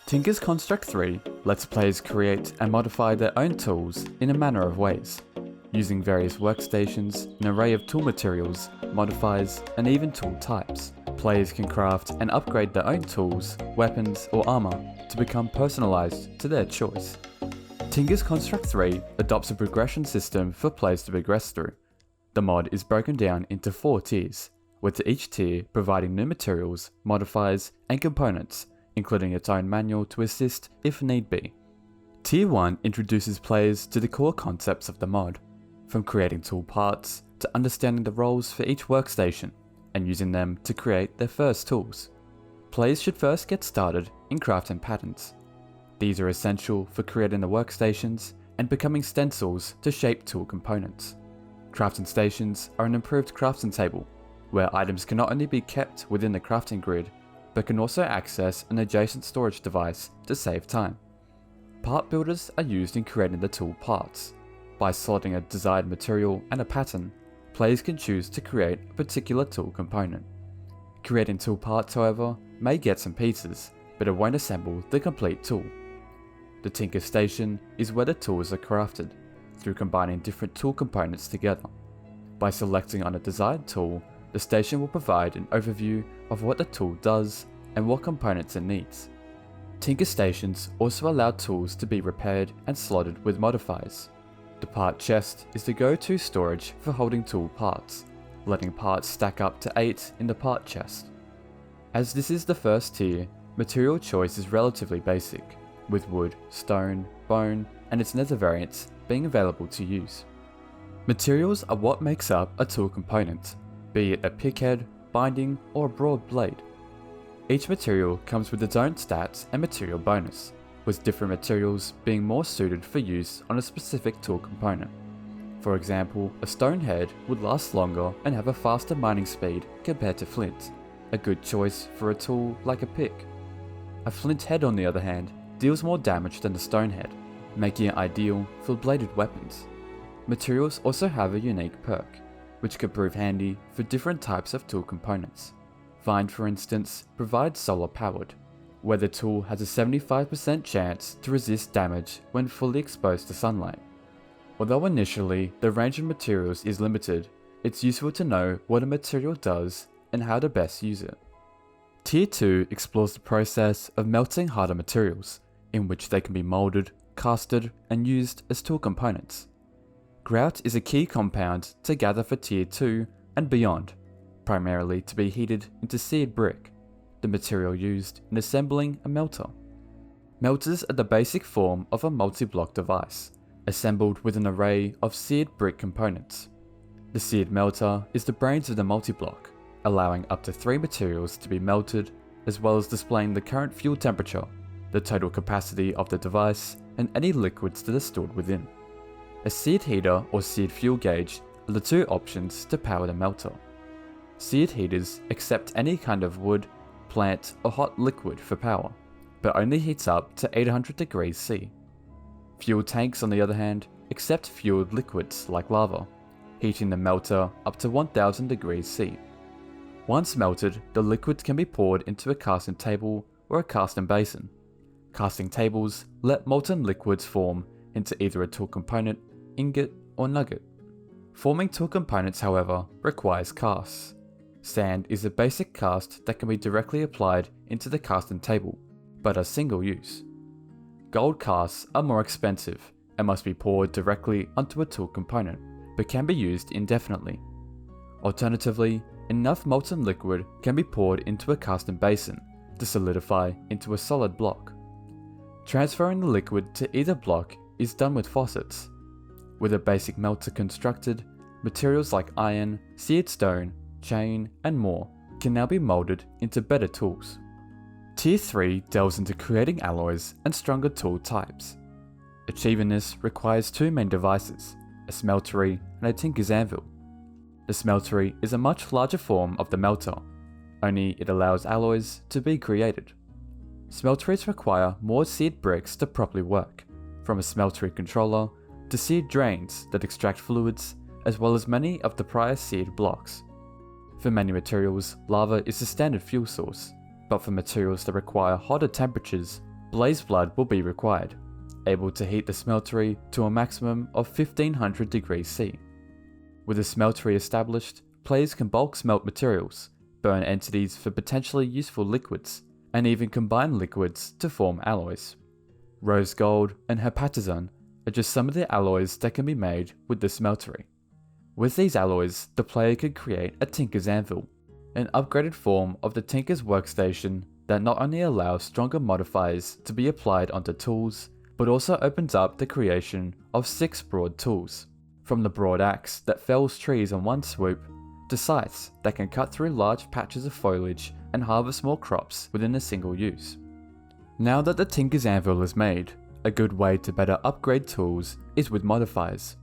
Tinker's Construct 3 lets players create and modify their own tools in a manner of ways, using various workstations, an array of tool materials, modifiers, and even tool types. Players can craft and upgrade their own tools, weapons, or armor to become personalized to their choice. Tinker's Construct 3 adopts a progression system for players to progress through. The mod is broken down into 4 tiers, with each tier providing new materials, modifiers, and components, including its own manual to assist if need be. Tier 1 introduces players to the core concepts of the mod, from creating tool parts to understanding the roles for each workstation and using them to create their first tools. Players should first get started in crafting patterns. These are essential for creating the workstations and becoming stencils to shape tool components. Crafting stations are an improved crafting table, where items can not only be kept within the crafting grid, but can also access an adjacent storage device to save time. Part builders are used in creating the tool parts. By slotting a desired material and a pattern, players can choose to create a particular tool component. Creating tool parts, however, may get some pieces, but it won't assemble the complete tool. The Tinker Station is where the tools are crafted, through combining different tool components together. By selecting on a desired tool, the station will provide an overview of what the tool does and what components it needs. Tinker Stations also allow tools to be repaired and slotted with modifiers. The part chest is the go-to storage for holding tool parts, letting parts stack up to 8 in the part chest. As this is the first tier, material choice is relatively basic, with wood, stone, bone, and its nether variants being available to use. Materials are what makes up a tool component, be it a pickhead, binding, or a broad blade. Each material comes with its own stats and material bonus, with different materials being more suited for use on a specific tool component. For example, a stone head would last longer and have a faster mining speed compared to flint, a good choice for a tool like a pick. A flint head, on the other hand, deals more damage than the stone head, making it ideal for bladed weapons. Materials also have a unique perk, which could prove handy for different types of tool components. Vine, for instance, provides solar powered, where the tool has a 75% chance to resist damage when fully exposed to sunlight. Although initially the range of materials is limited, it's useful to know what a material does and how to best use it. Tier 2 explores the process of melting harder materials, in which they can be molded, casted, and used as tool components. Grout is a key compound to gather for Tier 2 and beyond, primarily to be heated into seared brick, the material used in assembling a melter. Melters are the basic form of a multi-block device, assembled with an array of seared brick components. The seared melter is the brains of the multi-block, allowing up to 3 materials to be melted, as well as displaying the current fuel temperature, the total capacity of the device, and any liquids that are stored within. A seared heater or seared fuel gauge are the 2 options to power the melter. Seared heaters accept any kind of wood, plant, or hot liquid for power, but only heats up to 800 degrees C. Fuel tanks, on the other hand, accept fueled liquids like lava, heating the melter up to 1000 degrees C. Once melted, the liquid can be poured into a casting table or a casting basin. Casting tables let molten liquids form into either a tool component, ingot, or nugget. Forming tool components, however, requires casts. Sand is a basic cast that can be directly applied into the casting table, but are single use. Gold casts are more expensive and must be poured directly onto a tool component, but can be used indefinitely. Alternatively, enough molten liquid can be poured into a casting basin to solidify into a solid block. Transferring the liquid to either block is done with faucets. With a basic melter constructed, materials like iron, seared stone, chain, and more can now be molded into better tools. Tier 3 delves into creating alloys and stronger tool types. Achieving this requires 2 main devices, a Smeltery and a Tinker's Anvil. The Smeltery is a much larger form of the melter, only it allows alloys to be created. Smelteries require more seared bricks to properly work, from a Smeltery controller to seared drains that extract fluids, as well as many of the prior seared blocks. For many materials, lava is the standard fuel source, but for materials that require hotter temperatures, Blaze Blood will be required, able to heat the Smeltery to a maximum of 1500 degrees C. With the Smeltery established, players can bulk smelt materials, burn entities for potentially useful liquids, and even combine liquids to form alloys. Rose Gold and Hepatizone are just some of the alloys that can be made with the Smeltery. With these alloys, the player could create a Tinker's Anvil, an upgraded form of the Tinker's Workstation that not only allows stronger modifiers to be applied onto tools, but also opens up the creation of 6 broad tools, from the broad axe that fells trees in one swoop, to scythes that can cut through large patches of foliage and harvest more crops within a single use. Now that the Tinker's Anvil is made, a good way to better upgrade tools is with modifiers.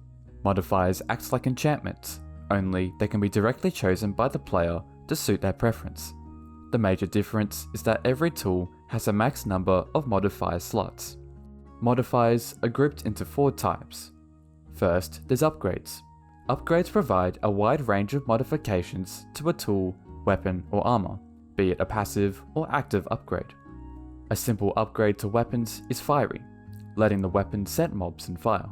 Modifiers act like enchantments, only they can be directly chosen by the player to suit their preference. The major difference is that every tool has a max number of modifier slots. Modifiers are grouped into 4 types. First, there's upgrades. Upgrades provide a wide range of modifications to a tool, weapon, or armor, be it a passive or active upgrade. A simple upgrade to weapons is Fiery, letting the weapon set mobs in fire.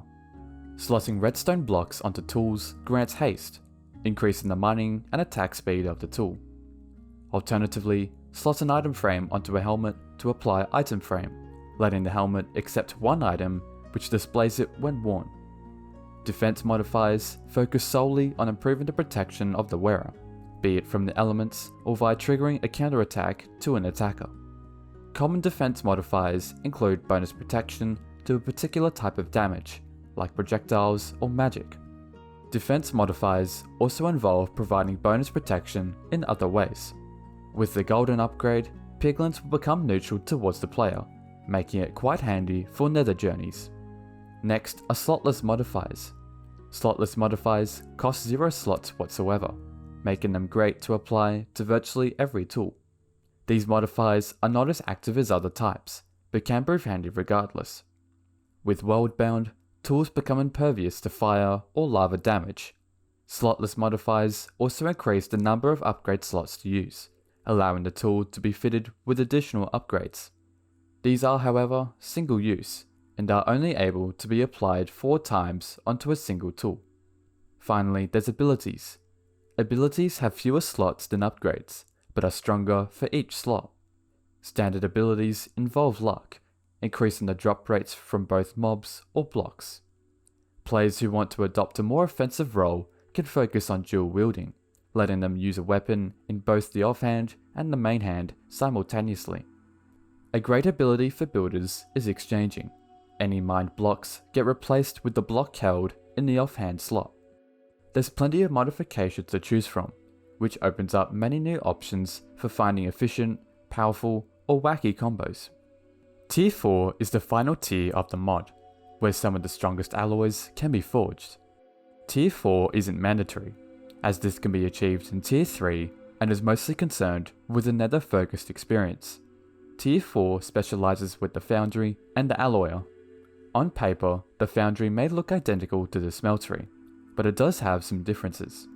Slotting redstone blocks onto tools grants haste, increasing the mining and attack speed of the tool. Alternatively, slot an item frame onto a helmet to apply item frame, letting the helmet accept one item which displays it when worn. Defense modifiers focus solely on improving the protection of the wearer, be it from the elements or via triggering a counterattack to an attacker. Common defense modifiers include bonus protection to a particular type of damage, like projectiles or magic. Defense modifiers also involve providing bonus protection in other ways. With the golden upgrade, piglins will become neutral towards the player, making it quite handy for nether journeys. Next are slotless modifiers. Slotless modifiers cost 0 slots whatsoever, making them great to apply to virtually every tool. These modifiers are not as active as other types, but can prove handy regardless. With Worldbound, tools become impervious to fire or lava damage. Slotless modifiers also increase the number of upgrade slots to use, allowing the tool to be fitted with additional upgrades. These are, however, single use, and are only able to be applied 4 times onto a single tool. Finally, there's abilities. Abilities have fewer slots than upgrades, but are stronger for each slot. Standard abilities involve luck, increasing the drop rates from both mobs or blocks. Players who want to adopt a more offensive role can focus on dual wielding, letting them use a weapon in both the offhand and the main hand simultaneously. A great ability for builders is exchanging. Any mined blocks get replaced with the block held in the offhand slot. There's plenty of modifications to choose from, which opens up many new options for finding efficient, powerful, or wacky combos. Tier 4 is the final tier of the mod, where some of the strongest alloys can be forged. Tier 4 isn't mandatory, as this can be achieved in Tier 3 and is mostly concerned with a nether-focused experience. Tier 4 specializes with the Foundry and the Alloyer. On paper, the Foundry may look identical to the Smeltery, but it does have some differences.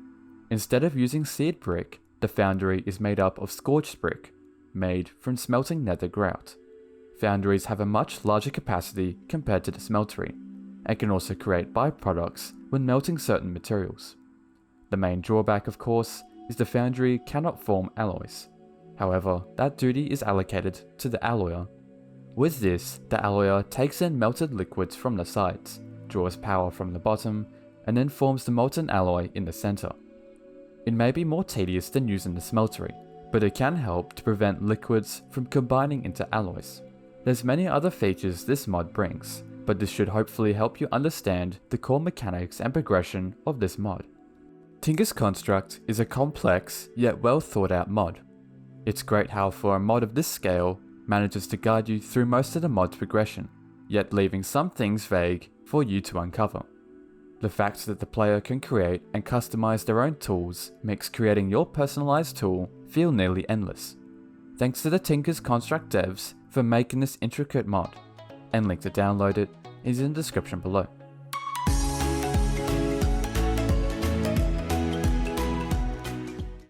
Instead of using seared brick, the Foundry is made up of scorched brick, made from smelting nether grout. Foundries have a much larger capacity compared to the Smeltery, and can also create byproducts when melting certain materials. The main drawback, of course, is the Foundry cannot form alloys. However, that duty is allocated to the Alloyer. With this, the Alloyer takes in melted liquids from the sides, draws power from the bottom, and then forms the molten alloy in the center. It may be more tedious than using the Smeltery, but it can help to prevent liquids from combining into alloys. There's many other features this mod brings, but this should hopefully help you understand the core mechanics and progression of this mod. Tinker's Construct is a complex yet well thought out mod. It's great how for a mod of this scale manages to guide you through most of the mod's progression, yet leaving some things vague for you to uncover. The fact that the player can create and customize their own tools makes creating your personalized tool feel nearly endless. Thanks to the Tinker's Construct devs for making this intricate mod, and link to download it is in the description below.